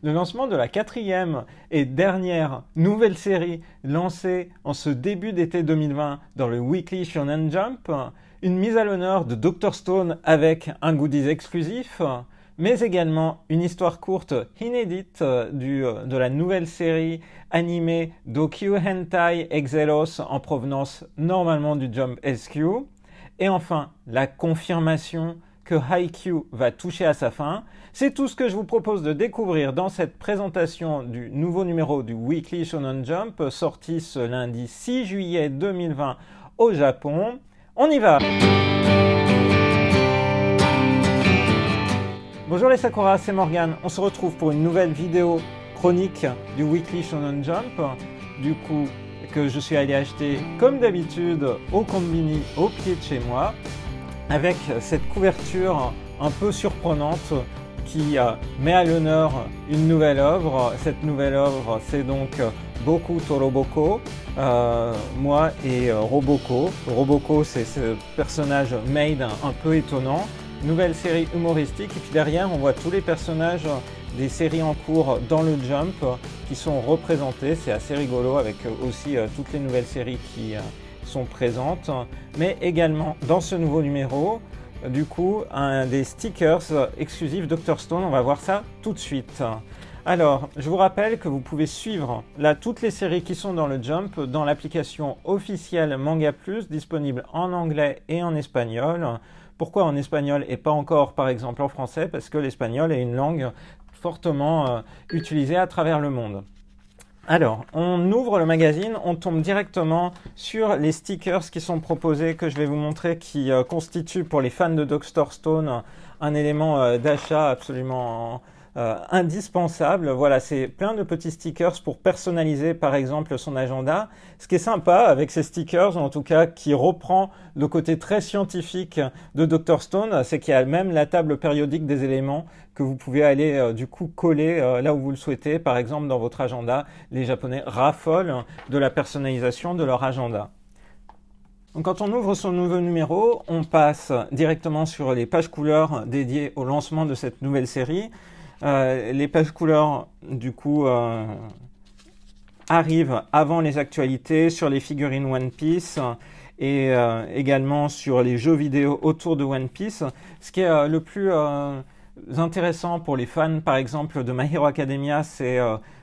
le lancement de la 4e et dernière nouvelle série lancée en ce début d'été 2020 dans le Weekly Shonen Jump, une mise à l'honneur de Dr. Stone avec un goodies exclusif, mais également une histoire courte inédite de la nouvelle série animée Dokyu Hentai Exelos en provenance normalement du Jump SQ, et enfin la confirmation que Haikyuu va toucher à sa fin. C'est tout ce que je vous propose de découvrir dans cette présentation du nouveau numéro du Weekly Shonen Jump, sorti ce lundi 6 juillet 2020 au Japon. On y va! Bonjour les Sakura, c'est Morgane. On se retrouve pour une nouvelle vidéo chronique du Weekly Shonen Jump, du coup que je suis allé acheter comme d'habitude au Konbini au pied de chez moi, avec cette couverture un peu surprenante qui met à l'honneur une nouvelle œuvre. Cette nouvelle œuvre, c'est donc Boku to Roboko, moi et Roboko. Roboko, c'est ce personnage maid un peu étonnant. Nouvelle série humoristique, et puis derrière on voit tous les personnages des séries en cours dans le Jump qui sont représentés. C'est assez rigolo, avec aussi toutes les nouvelles séries qui sont présentes, mais également dans ce nouveau numéro du coup des stickers exclusifs Dr. Stone. On va voir ça tout de suite. Alors, je vous rappelle que vous pouvez suivre là toutes les séries qui sont dans le Jump dans l'application officielle Manga Plus, disponible en anglais et en espagnol. Pourquoi en espagnol et pas encore par exemple en français? Parce que l'espagnol est une langue fortement utilisée à travers le monde. Alors, on ouvre le magazine, on tombe directement sur les stickers qui sont proposés, que je vais vous montrer, qui constituent pour les fans de Dr. Stone un élément d'achat absolument indispensable. Voilà, c'est plein de petits stickers pour personnaliser par exemple son agenda. Ce qui est sympa avec ces stickers, en tout cas qui reprend le côté très scientifique de Dr. Stone, c'est qu'il y a même la table périodique des éléments que vous pouvez aller du coup coller là où vous le souhaitez. Par exemple dans votre agenda, les Japonais raffolent de la personnalisation de leur agenda. Donc quand on ouvre son nouveau numéro, on passe directement sur les pages couleurs dédiées au lancement de cette nouvelle série. Les pages couleurs du coup arrivent avant les actualités sur les figurines One Piece et également sur les jeux vidéo autour de One Piece. Ce qui est le plus intéressant pour les fans par exemple de My Hero Academia, c'est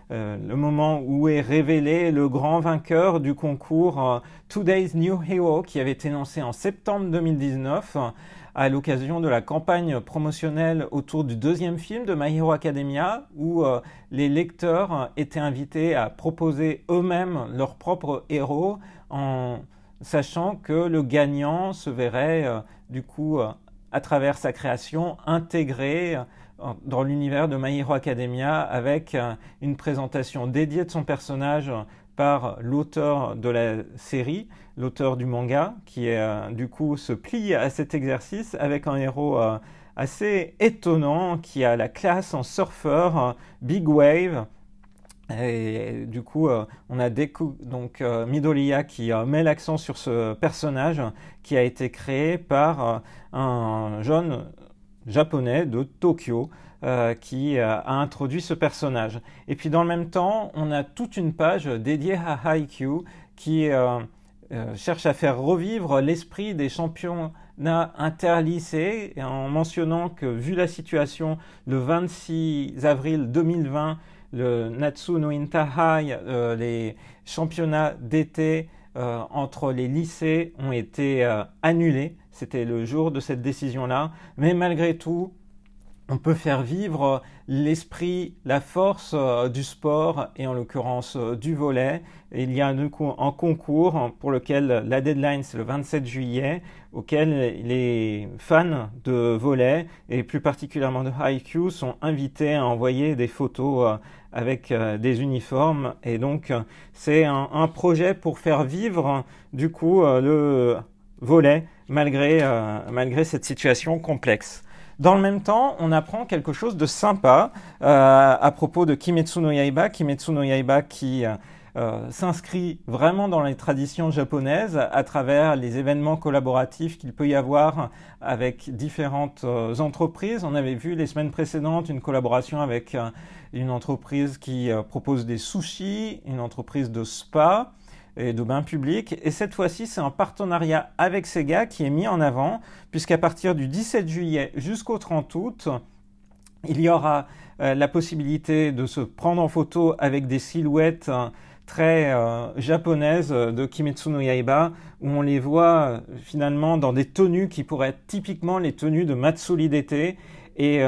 le moment où est révélé le grand vainqueur du concours Today's New Hero, qui avait été lancé en septembre 2019 à l'occasion de la campagne promotionnelle autour du deuxième film de My Hero Academia, où les lecteurs étaient invités à proposer eux-mêmes leurs propres héros, en sachant que le gagnant se verrait du coup à travers sa création intégré dans l'univers de My Hero Academia, avec une présentation dédiée de son personnage par l'auteur de la série, l'auteur du manga, qui du coup se plie à cet exercice avec un héros assez étonnant qui a la classe en surfeur, Big Wave. Et du coup, on a donc Midoriya qui met l'accent sur ce personnage qui a été créé par un jeune japonais de Tokyo qui a introduit ce personnage. Et puis dans le même temps, on a toute une page dédiée à Haikyuu qui cherche à faire revivre l'esprit des championnats interlycées, en mentionnant que, vu la situation, le 26 avril 2020, le Natsu no Intahai, les championnats d'été entre les lycées ont été annulés. C'était le jour de cette décision-là. Mais malgré tout, on peut faire vivre l'esprit, la force du sport, et en l'occurrence du volley. Et il y a un concours pour lequel la deadline c'est le 27 juillet, auquel les fans de volley, et plus particulièrement de Haikyuu, sont invités à envoyer des photos avec des uniformes. Et donc c'est un projet pour faire vivre du coup le volley malgré cette situation complexe. Dans le même temps, on apprend quelque chose de sympa à propos de Kimetsu no Yaiba. Kimetsu no Yaiba qui s'inscrit vraiment dans les traditions japonaises à travers les événements collaboratifs qu'il peut y avoir avec différentes entreprises. On avait vu les semaines précédentes une collaboration avec une entreprise qui propose des sushis, une entreprise de spa et de bains publics. Et cette fois-ci, c'est un partenariat avec Sega qui est mis en avant, puisqu'à partir du 17 juillet jusqu'au 30 août, il y aura la possibilité de se prendre en photo avec des silhouettes très japonaises de Kimetsu no Yaiba, où on les voit finalement dans des tenues qui pourraient être typiquement les tenues de Matsuri d'été. Et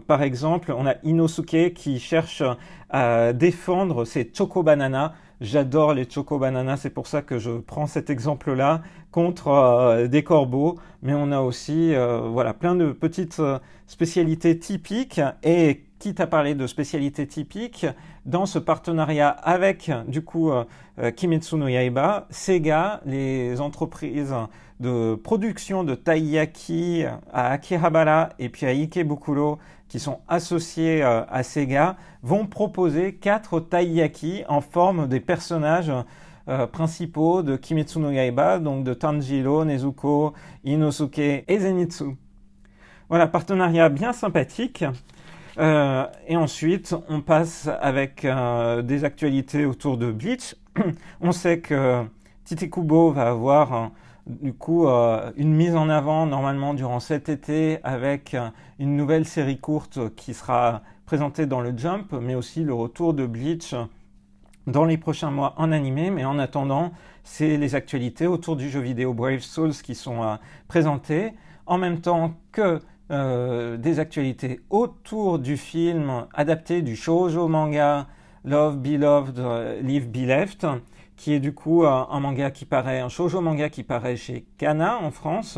par exemple, on a Inosuke qui cherche à défendre ses Choco Bananas. J'adore les Choco Bananas, c'est pour ça que je prends cet exemple-là contre des corbeaux. Mais on a aussi voilà, plein de petites spécialités typiques. Et quitte à parler de spécialités typiques, dans ce partenariat avec du coup Kimetsu no Yaiba, Sega, les entreprises de production de taiyaki à Akihabara et puis à Ikebukuro qui sont associés à Sega vont proposer 4 taiyaki en forme des personnages principaux de Kimetsu no Yaiba, donc de Tanjiro, Nezuko, Inosuke et Zenitsu. Voilà, partenariat bien sympathique. Et ensuite, on passe avec des actualités autour de Bleach. On sait que Tite Kubo va avoir du coup une mise en avant normalement durant cet été avec une nouvelle série courte qui sera présentée dans le Jump, mais aussi le retour de Bleach dans les prochains mois en animé. Mais en attendant, c'est les actualités autour du jeu vidéo Brave Souls qui sont présentées, en même temps que des actualités autour du film adapté du shoujo manga Love Beloved, Live Be Left, qui est du coup un shoujo manga qui paraît chez Kana en France,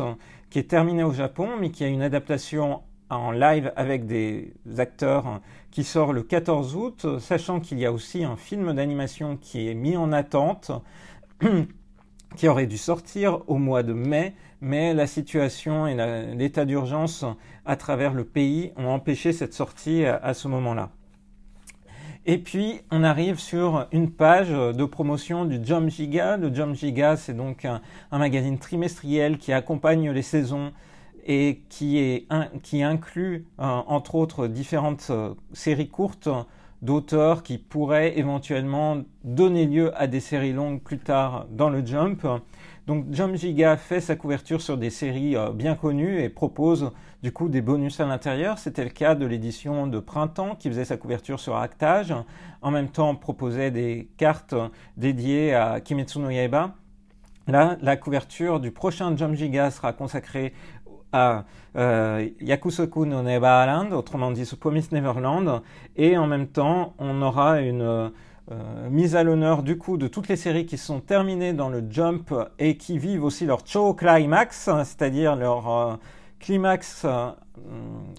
qui est terminé au Japon, mais qui a une adaptation en live avec des acteurs qui sort le 14 août, sachant qu'il y a aussi un film d'animation qui est mis en attente, qui aurait dû sortir au mois de mai, mais la situation et l'état d'urgence à travers le pays ont empêché cette sortie à ce moment-là. Et puis, on arrive sur une page de promotion du Jump Giga. Le Jump Giga, c'est donc un magazine trimestriel qui accompagne les saisons et qui inclut, entre autres, différentes séries courtes d'auteurs qui pourraient éventuellement donner lieu à des séries longues plus tard dans le Jump. Donc Jump Giga fait sa couverture sur des séries bien connues et propose du coup des bonus à l'intérieur. C'était le cas de l'édition de printemps qui faisait sa couverture sur Actage. En même temps, proposait des cartes dédiées à Kimetsu no Yaiba. Là, la couverture du prochain Jump Giga sera consacrée à Yakusoku no Neverland, autrement dit Promised Neverland, et en même temps on aura une mise à l'honneur du coup de toutes les séries qui sont terminées dans le Jump et qui vivent aussi leur Cho Climax, c'est-à-dire leur climax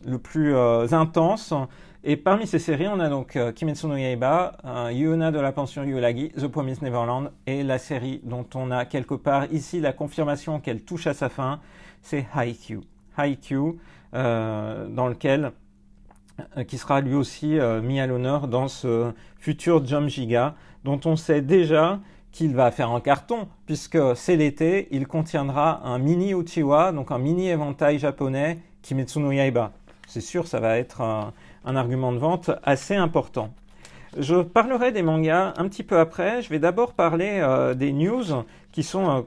le plus intense. Et parmi ces séries, on a donc Kimetsu no Yaiba, Yuna de la pension Yuragi, The Promised Neverland, et la série dont on a quelque part ici la confirmation qu'elle touche à sa fin, c'est Haikyuu. Haikyuu, dans lequel qui sera lui aussi mis à l'honneur dans ce futur Jump Giga, dont on sait déjà qu'il va faire un carton, puisque c'est l'été, il contiendra un mini Uchiwa, donc un mini éventail japonais Kimetsu no Yaiba. C'est sûr, ça va être un argument de vente assez important. Je parlerai des mangas un petit peu après. Je vais d'abord parler des news qui sont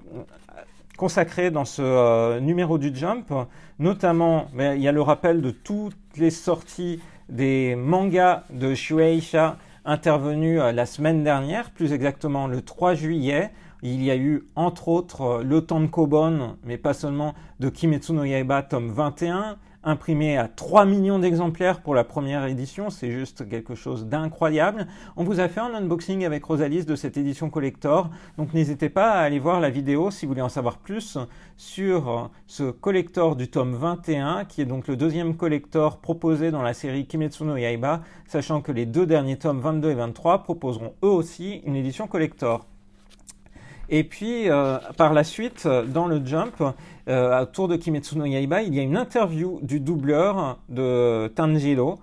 consacrés dans ce numéro du Jump. Notamment, il y a le rappel de toutes les sorties des mangas de Shueisha intervenus la semaine dernière, plus exactement le 3 juillet. Il y a eu entre autres le Tankobon, mais pas seulement, de Kimetsu no Yaiba tome 21, imprimé à 3 millions d'exemplaires pour la première édition, c'est juste quelque chose d'incroyable. On vous a fait un unboxing avec Rosalis de cette édition collector, donc n'hésitez pas à aller voir la vidéo si vous voulez en savoir plus sur ce collector du tome 21, qui est donc le deuxième collector proposé dans la série Kimetsu no Yaiba, sachant que les deux derniers tomes 22 et 23 proposeront eux aussi une édition collector. Et puis, par la suite, dans le Jump, autour de Kimetsu no Yaiba, il y a une interview du doubleur de Tanjiro,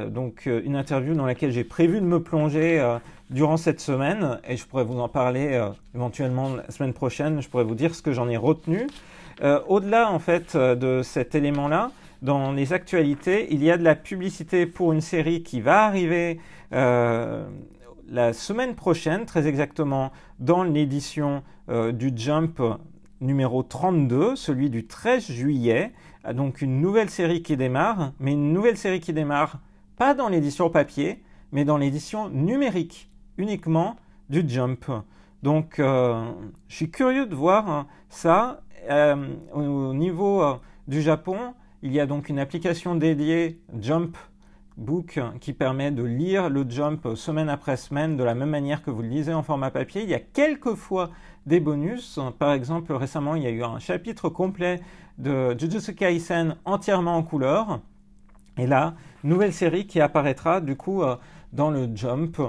donc une interview dans laquelle j'ai prévu de me plonger durant cette semaine, et je pourrais vous en parler éventuellement la semaine prochaine, je pourrais vous dire ce que j'en ai retenu. Au-delà en fait de cet élément-là, dans les actualités, il y a de la publicité pour une série qui va arriver la semaine prochaine, très exactement dans l'édition du Jump numéro 32, celui du 13 juillet. Donc une nouvelle série qui démarre, mais une nouvelle série qui démarre pas dans l'édition papier, mais dans l'édition numérique, uniquement du Jump. Donc je suis curieux de voir ça. Au niveau du Japon, il y a donc une application dédiée Jump Book qui permet de lire le Jump semaine après semaine de la même manière que vous le lisez en format papier. Il y a quelquefois des bonus. Par exemple, récemment, il y a eu un chapitre complet de Jujutsu Kaisen entièrement en couleur. Et là, nouvelle série qui apparaîtra du coup dans le Jump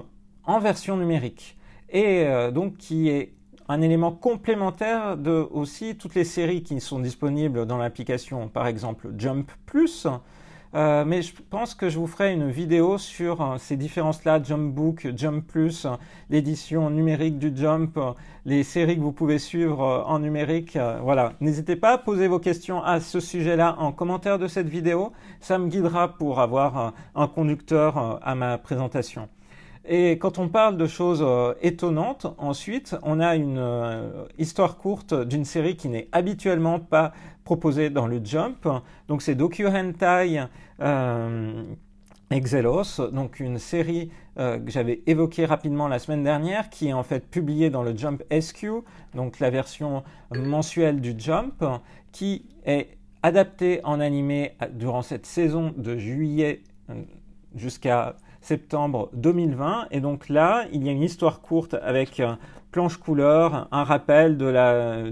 en version numérique. Et donc qui est un élément complémentaire de aussi toutes les séries qui sont disponibles dans l'application, par exemple Jump Plus. Mais je pense que je vous ferai une vidéo sur ces différences-là, Jump Book, Jump Plus, l'édition numérique du Jump, les séries que vous pouvez suivre en numérique. Voilà, n'hésitez pas à poser vos questions à ce sujet-là en commentaire de cette vidéo. Ça me guidera pour avoir un conducteur à ma présentation. Et quand on parle de choses étonnantes, ensuite, on a une histoire courte d'une série qui n'est habituellement pas proposée dans le Jump. Donc c'est Doku Hentai Exelos, donc une série que j'avais évoquée rapidement la semaine dernière, qui est en fait publiée dans le Jump SQ, donc la version mensuelle du Jump, qui est adaptée en animé durant cette saison de juillet jusqu'à septembre 2020. Et donc là, il y a une histoire courte avec planche couleur, un rappel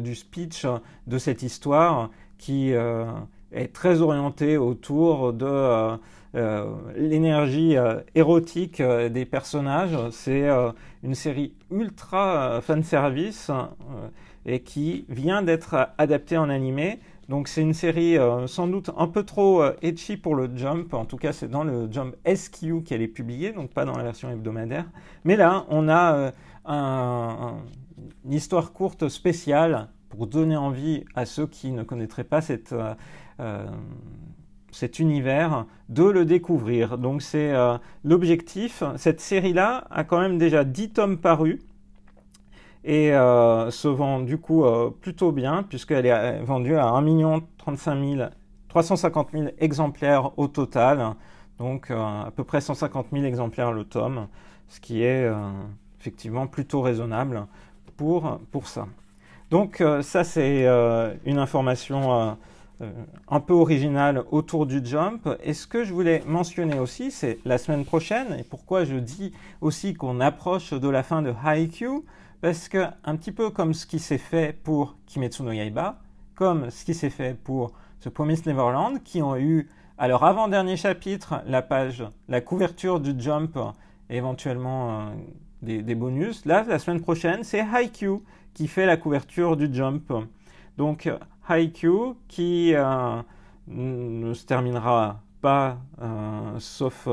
du speech de cette histoire qui est très orientée autour de l'énergie érotique des personnages. C'est une série ultra fanservice et qui vient d'être adaptée en animé. Donc c'est une série sans doute un peu trop ecchi pour le Jump, en tout cas c'est dans le Jump SQ qu'elle est publiée, donc pas dans la version hebdomadaire. Mais là, on a une histoire courte spéciale pour donner envie à ceux qui ne connaîtraient pas cet univers de le découvrir. Donc c'est l'objectif. Cette série-là a quand même déjà 10 tomes parus et se vend du coup plutôt bien puisqu'elle est vendue à 1 350 000 exemplaires au total, donc à peu près 150 000 exemplaires le tome, ce qui est effectivement plutôt raisonnable pour ça. Donc ça c'est une information un peu originale autour du Jump. Et ce que je voulais mentionner aussi, c'est la semaine prochaine, et pourquoi je dis aussi qu'on approche de la fin de Haikyuu, parce que un petit peu comme ce qui s'est fait pour Kimetsu no Yaiba, comme ce qui s'est fait pour The Promised Neverland, qui ont eu à leur avant-dernier chapitre la couverture du Jump et éventuellement des bonus. Là, la semaine prochaine, c'est Haikyuu qui fait la couverture du Jump. Donc Haikyuu qui ne se terminera pas, sauf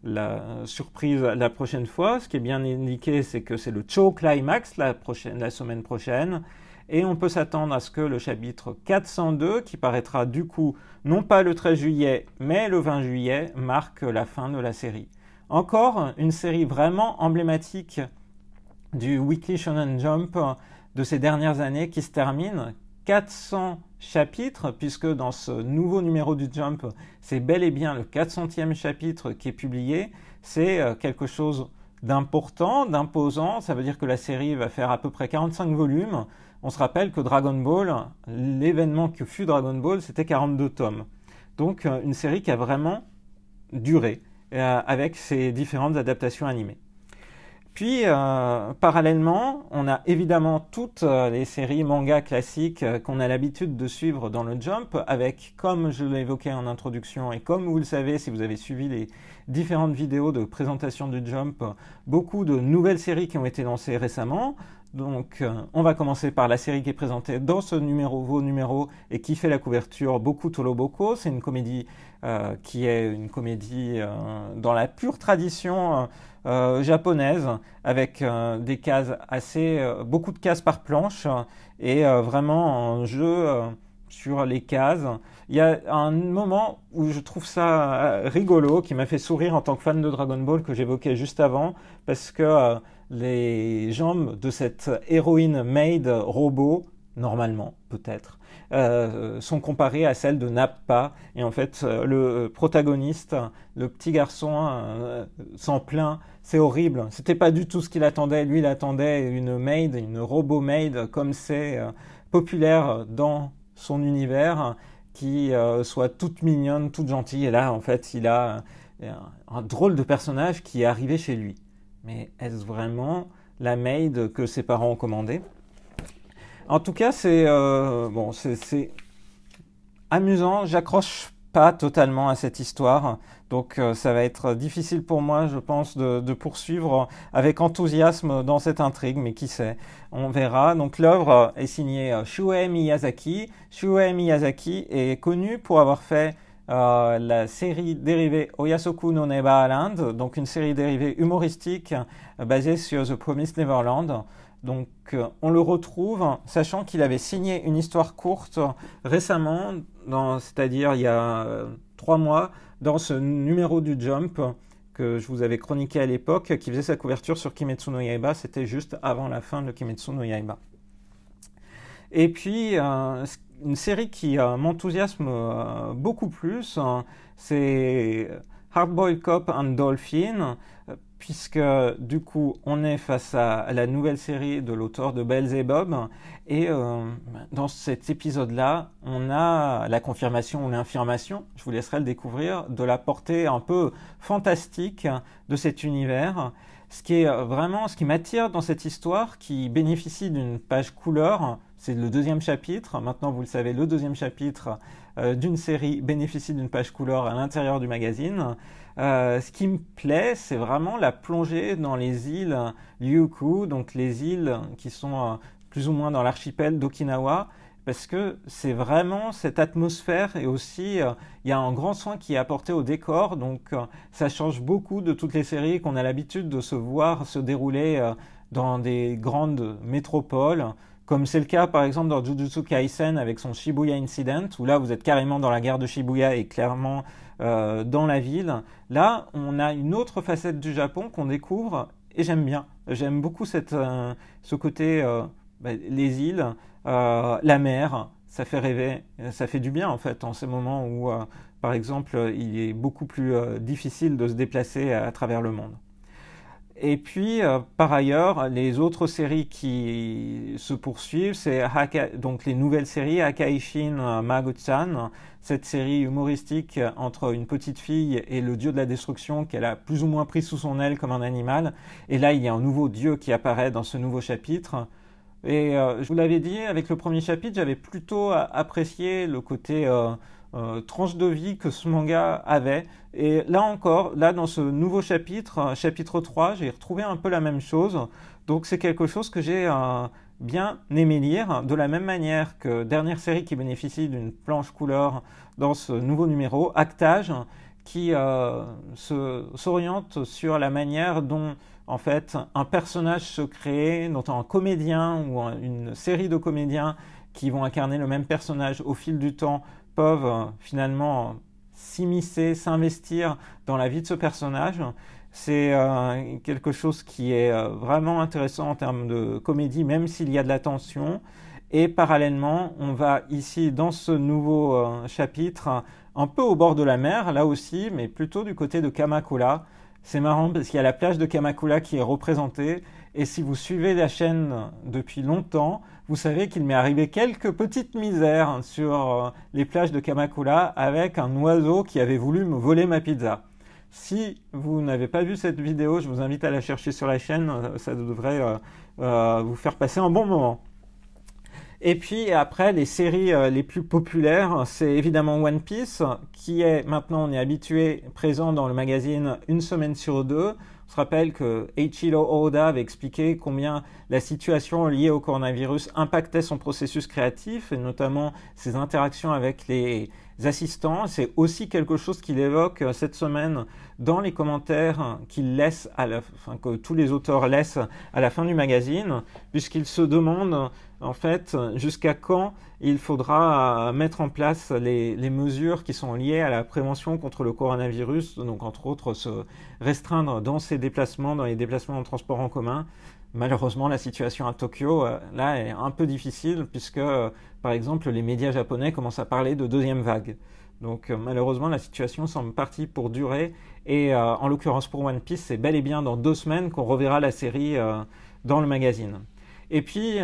la surprise la prochaine fois. Ce qui est bien indiqué, c'est que c'est le Cho Climax la semaine prochaine. Et on peut s'attendre à ce que le chapitre 402, qui paraîtra du coup non pas le 13 juillet, mais le 20 juillet, marque la fin de la série. Encore une série vraiment emblématique du Weekly Shonen Jump de ces dernières années qui se termine. 400 chapitres, puisque dans ce nouveau numéro du Jump, c'est bel et bien le 400e chapitre qui est publié. C'est quelque chose d'important, d'imposant. Ça veut dire que la série va faire à peu près 45 volumes. On se rappelle que Dragon Ball, l'événement que fut Dragon Ball, c'était 42 tomes. Donc une série qui a vraiment duré avec ses différentes adaptations animées. Puis, parallèlement, on a évidemment toutes les séries manga classiques qu'on a l'habitude de suivre dans le Jump, avec, comme je l'ai évoqué en introduction, et comme vous le savez si vous avez suivi les différentes vidéos de présentation du Jump, beaucoup de nouvelles séries qui ont été lancées récemment, Donc, on va commencer par la série qui est présentée dans ce nouveau numéro et qui fait la couverture Boku to Loboko. C'est une comédie qui est une comédie dans la pure tradition japonaise, avec des cases beaucoup de cases par planche et vraiment un jeu sur les cases. Il y a un moment où je trouve ça rigolo, qui m'a fait sourire en tant que fan de Dragon Ball, que j'évoquais juste avant, parce que les jambes de cette héroïne maid robot, normalement, peut-être, sont comparées à celles de Nappa. Et en fait, le protagoniste, le petit garçon, s'en plaint. C'est horrible. C'était pas du tout ce qu'il attendait. Lui, il attendait une maid, une robot maid, comme c'est populaire dans son univers, qui soit toute mignonne, toute gentille. Et là, en fait, il a un drôle de personnage qui est arrivé chez lui. Mais est-ce vraiment la maid que ses parents ont commandée? En tout cas, c'est amusant. J'accroche pas totalement à cette histoire, donc ça va être difficile pour moi, je pense, de poursuivre avec enthousiasme dans cette intrigue, mais qui sait, on verra. Donc l'œuvre est signée Shuei Miyazaki. Shuei Miyazaki est connu pour avoir fait la série dérivée Oyasoku no Neverland, donc une série dérivée humoristique basée sur The Promised Neverland. Donc on le retrouve, sachant qu'il avait signé une histoire courte récemment, c'est-à-dire il y a 3 mois, dans ce numéro du Jump que je vous avais chroniqué à l'époque, qui faisait sa couverture sur Kimetsu no Yaiba. C'était juste avant la fin de Kimetsu no Yaiba. Et puis, une série qui m'enthousiasme beaucoup plus, c'est Hard Boiled Cop and Dolphin, puisque du coup, on est face à la nouvelle série de l'auteur de Beelzebub, et dans cet épisode-là, on a la confirmation ou l'infirmation, je vous laisserai le découvrir, de la portée un peu fantastique de cet univers. Ce qui m'attire dans cette histoire, qui bénéficie d'une page couleur, c'est le 2e chapitre. Maintenant, vous le savez, le 2e chapitre d'une série bénéficie d'une page couleur à l'intérieur du magazine. Ce qui me plaît, c'est vraiment la plongée dans les îles Ryukyu, donc les îles qui sont plus ou moins dans l'archipel d'Okinawa, parce que c'est vraiment cette atmosphère, et aussi il y a un grand soin qui est apporté au décor, donc ça change beaucoup de toutes les séries qu'on a l'habitude de se voir se dérouler dans des grandes métropoles, comme c'est le cas par exemple dans Jujutsu Kaisen avec son Shibuya Incident, où là vous êtes carrément dans la gare de Shibuya et clairement dans la ville. Là, on a une autre facette du Japon qu'on découvre, et j'aime bien. J'aime beaucoup ce côté, les îles, la mer, ça fait rêver, ça fait du bien en fait en ces moments où, par exemple, il est beaucoup plus difficile de se déplacer à travers le monde. Et puis, par ailleurs, les autres séries qui se poursuivent, c'est donc les nouvelles séries Hakaishin Mago-chan, cette série humoristique entre une petite fille et le dieu de la destruction qu'elle a plus ou moins pris sous son aile comme un animal. Et là, il y a un nouveau dieu qui apparaît dans ce nouveau chapitre. Et je vous l'avais dit, avec le premier chapitre, j'avais plutôt apprécié le côté tranche de vie que ce manga avait. Et là encore, là dans ce nouveau chapitre, chapitre 3, j'ai retrouvé un peu la même chose. Donc c'est quelque chose que j'ai bien aimé lire, de la même manière que dernière série qui bénéficie d'une planche couleur dans ce nouveau numéro, Actage, qui s'oriente sur la manière dont en fait un personnage se crée, dont un comédien ou une série de comédiens qui vont incarner le même personnage au fil du temps peuvent finalement s'immiscer, s'investir dans la vie de ce personnage. C'est quelque chose qui est vraiment intéressant en termes de comédie, même s'il y a de la tension. Et parallèlement, on va ici, dans ce nouveau chapitre, un peu au bord de la mer, là aussi, mais plutôt du côté de Kamakura. C'est marrant parce qu'il y a la plage de Kamakura qui est représentée. Et si vous suivez la chaîne depuis longtemps, vous savez qu'il m'est arrivé quelques petites misères sur les plages de Kamakura avec un oiseau qui avait voulu me voler ma pizza. Si vous n'avez pas vu cette vidéo, je vous invite à la chercher sur la chaîne, ça devrait vous faire passer un bon moment. Et puis après, les séries les plus populaires, c'est évidemment One Piece, qui est maintenant, on est habitué, présent dans le magazine une semaine sur deux. On se rappelle que Eiichiro Oda avait expliqué combien la situation liée au coronavirus impactait son processus créatif, et notamment ses interactions avec les assistants. C'est aussi quelque chose qu'il évoque cette semaine dans les commentaires qu'il laisse que tous les auteurs laissent à la fin du magazine, puisqu'il se demande en fait jusqu'à quand il faudra mettre en place les mesures qui sont liées à la prévention contre le coronavirus, donc entre autres se restreindre dans ses déplacements, dans les déplacements en transport en commun. Malheureusement, la situation à Tokyo, là, est un peu difficile puisque, par exemple, les médias japonais commencent à parler de deuxième vague. Donc, malheureusement, la situation semble partie pour durer. Et en l'occurrence, pour One Piece, c'est bel et bien dans 2 semaines qu'on reverra la série dans le magazine. Et puis,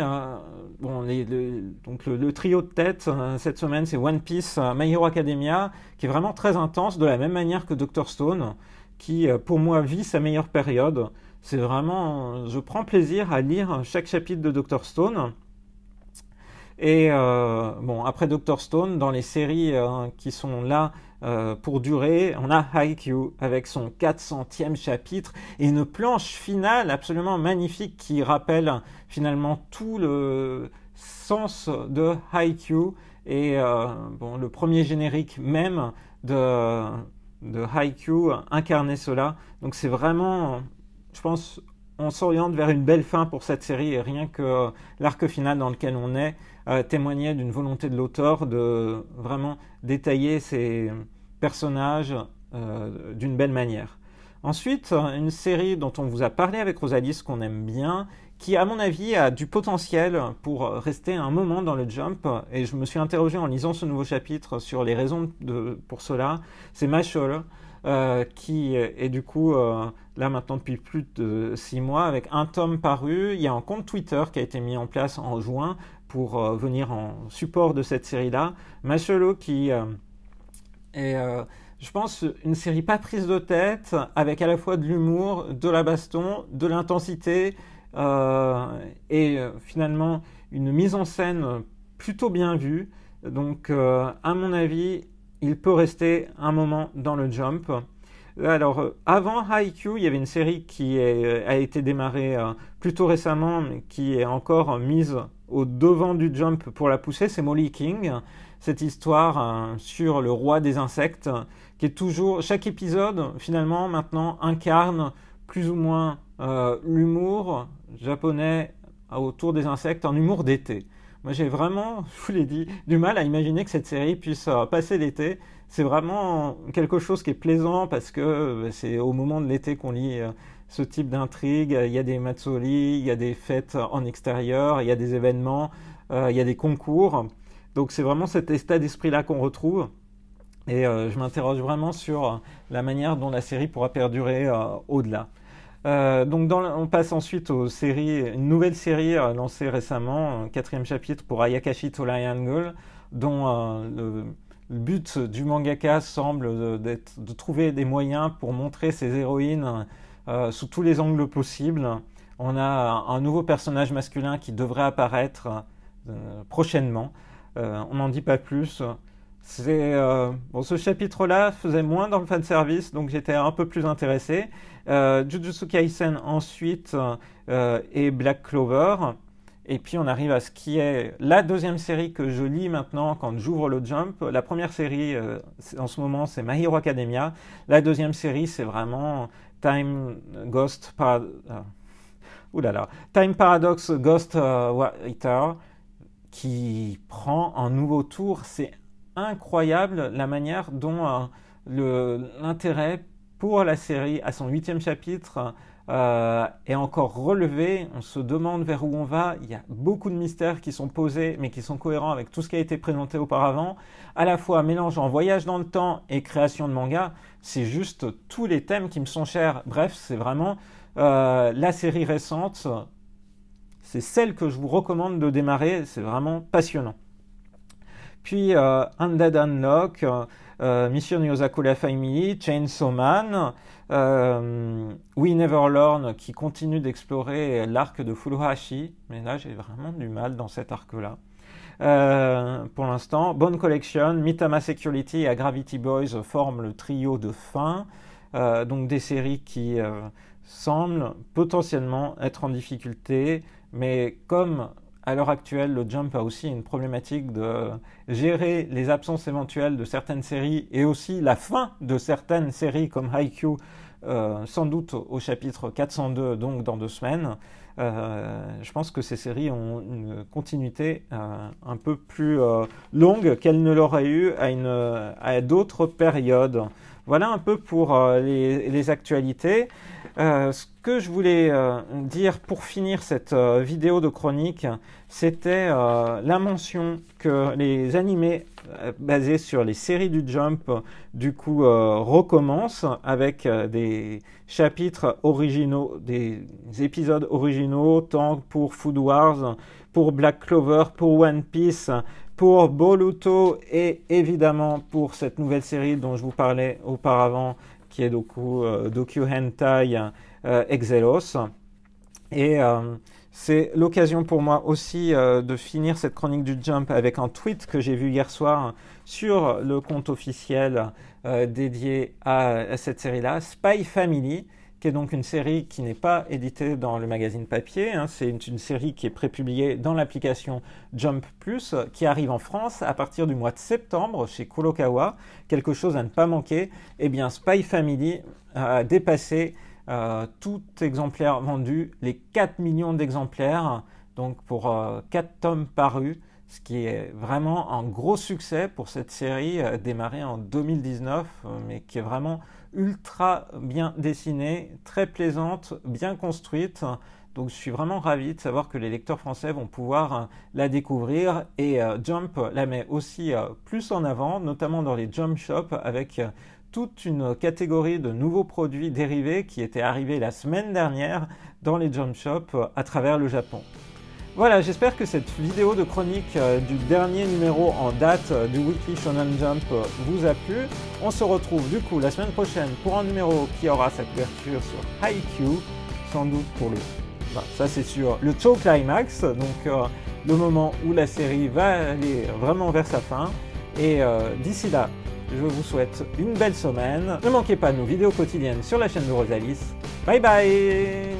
donc le trio de tête cette semaine, c'est One Piece, My Hero Academia, qui est vraiment très intense, de la même manière que Dr. Stone, qui, pour moi, vit sa meilleure période. C'est vraiment, je prends plaisir à lire chaque chapitre de Dr. Stone. Et après Dr. Stone, dans les séries qui sont là pour durer, on a Haikyuu avec son 400e chapitre et une planche finale absolument magnifique qui rappelle finalement tout le sens de Haikyuu et le premier générique même de Haikyuu incarnait cela. Donc c'est vraiment, je pense, on s'oriente vers une belle fin pour cette série et rien que l'arc final dans lequel on est témoignait d'une volonté de l'auteur de vraiment détailler ses personnages d'une belle manière. Ensuite, une série dont on vous a parlé avec Rosalis qu'on aime bien, qui à mon avis a du potentiel pour rester un moment dans le Jump, et je me suis interrogé en lisant ce nouveau chapitre sur les raisons pour cela, c'est Mashle, qui est du coup là maintenant depuis plus de 6 mois avec un tome paru. Il y a un compte Twitter qui a été mis en place en juin pour venir en support de cette série-là. Mashle qui est, je pense, une série pas prise de tête, avec à la fois de l'humour, de la baston, de l'intensité et finalement une mise en scène plutôt bien vue. Donc à mon avis, il peut rester un moment dans le Jump. Alors, avant Haikyuu, il y avait une série qui a été démarrée plutôt récemment, mais qui est encore mise au devant du Jump pour la pousser, c'est Molly King. Cette histoire sur le roi des insectes, qui est toujours... Chaque épisode, finalement, maintenant, incarne plus ou moins l'humour japonais autour des insectes, en humour d'été. Moi, j'ai vraiment, je vous l'ai dit, du mal à imaginer que cette série puisse passer l'été. C'est vraiment quelque chose qui est plaisant parce que c'est au moment de l'été qu'on lit ce type d'intrigue. Il y a des matsuri, il y a des fêtes en extérieur, il y a des événements, il y a des concours. Donc c'est vraiment cet état d'esprit-là qu'on retrouve. Et je m'interroge vraiment sur la manière dont la série pourra perdurer au-delà. Donc on passe ensuite aux séries, une nouvelle série lancée récemment, 4e chapitre pour Ayakashi Triangle, dont le but du mangaka semble de trouver des moyens pour montrer ses héroïnes sous tous les angles possibles. On a un nouveau personnage masculin qui devrait apparaître prochainement. On n'en dit pas plus. Ce chapitre-là faisait moins dans le fanservice, donc j'étais un peu plus intéressé. Jujutsu Kaisen ensuite et Black Clover. Et puis on arrive à ce qui est la 2e série que je lis maintenant quand j'ouvre le Jump. La première série en ce moment c'est My Hero Academia. La 2e série c'est vraiment Time Paradox Ghost Writer qui prend un nouveau tour. C'est incroyable la manière dont l'intérêt pour la série à son 8e chapitre est encore relevé. On se demande vers où on va. Il y a beaucoup de mystères qui sont posés mais qui sont cohérents avec tout ce qui a été présenté auparavant. À la fois mélangeant voyage dans le temps et création de manga. C'est juste tous les thèmes qui me sont chers. Bref, c'est vraiment la série récente. C'est celle que je vous recommande de démarrer. C'est vraiment passionnant. Puis Undead Unlock, Mission Yosakura Family, Chainsaw Man, We Never Learn qui continue d'explorer l'arc de Furuhashi, mais là j'ai vraiment du mal dans cet arc-là. pour l'instant. Bone Collection, Mitama Security et Gravity Boys forment le trio de fin. Donc des séries qui semblent potentiellement être en difficulté, mais comme à l'heure actuelle, le Jump a aussi une problématique de gérer les absences éventuelles de certaines séries et aussi la fin de certaines séries comme Haikyuu, sans doute au chapitre 402, donc dans 2 semaines. Je pense que ces séries ont une continuité un peu plus longue qu'elles ne l'auraient eu à d'autres périodes. Voilà un peu pour les actualités. Ce que je voulais dire pour finir cette vidéo de chronique, c'était la mention que les animés basés sur les séries du Jump, du coup, recommencent avec des chapitres originaux, des épisodes originaux, tant pour Food Wars, pour Black Clover, pour One Piece, pour Boruto et évidemment pour cette nouvelle série dont je vous parlais auparavant, qui est Doku Hentai Exelos. Et c'est l'occasion pour moi aussi de finir cette chronique du Jump avec un tweet que j'ai vu hier soir sur le compte officiel dédié à cette série-là, Spy Family, qui est donc une série qui n'est pas éditée dans le magazine papier. C'est une série qui est prépubliée dans l'application Jump Plus, qui arrive en France à partir du mois de septembre chez Kurokawa. Quelque chose à ne pas manquer. Eh bien, Spy Family a dépassé tout exemplaire vendu, les 4 millions d'exemplaires, donc pour 4 tomes parus, ce qui est vraiment un gros succès pour cette série démarrée en 2019, mais qui est vraiment ultra bien dessinée, très plaisante, bien construite. Donc je suis vraiment ravi de savoir que les lecteurs français vont pouvoir la découvrir, et Jump la met aussi plus en avant, notamment dans les Jump Shops, avec toute une catégorie de nouveaux produits dérivés qui étaient arrivés la semaine dernière dans les Jump Shops à travers le Japon. Voilà, j'espère que cette vidéo de chronique du dernier numéro en date du Weekly Shonen Jump vous a plu. On se retrouve du coup la semaine prochaine pour un numéro qui aura sa couverture sur Haikyuu, sans doute pour ça c'est sûr, le Cho Climax, donc le moment où la série va aller vraiment vers sa fin. Et d'ici là, je vous souhaite une belle semaine. Ne manquez pas nos vidéos quotidiennes sur la chaîne de Rosalis. Bye bye!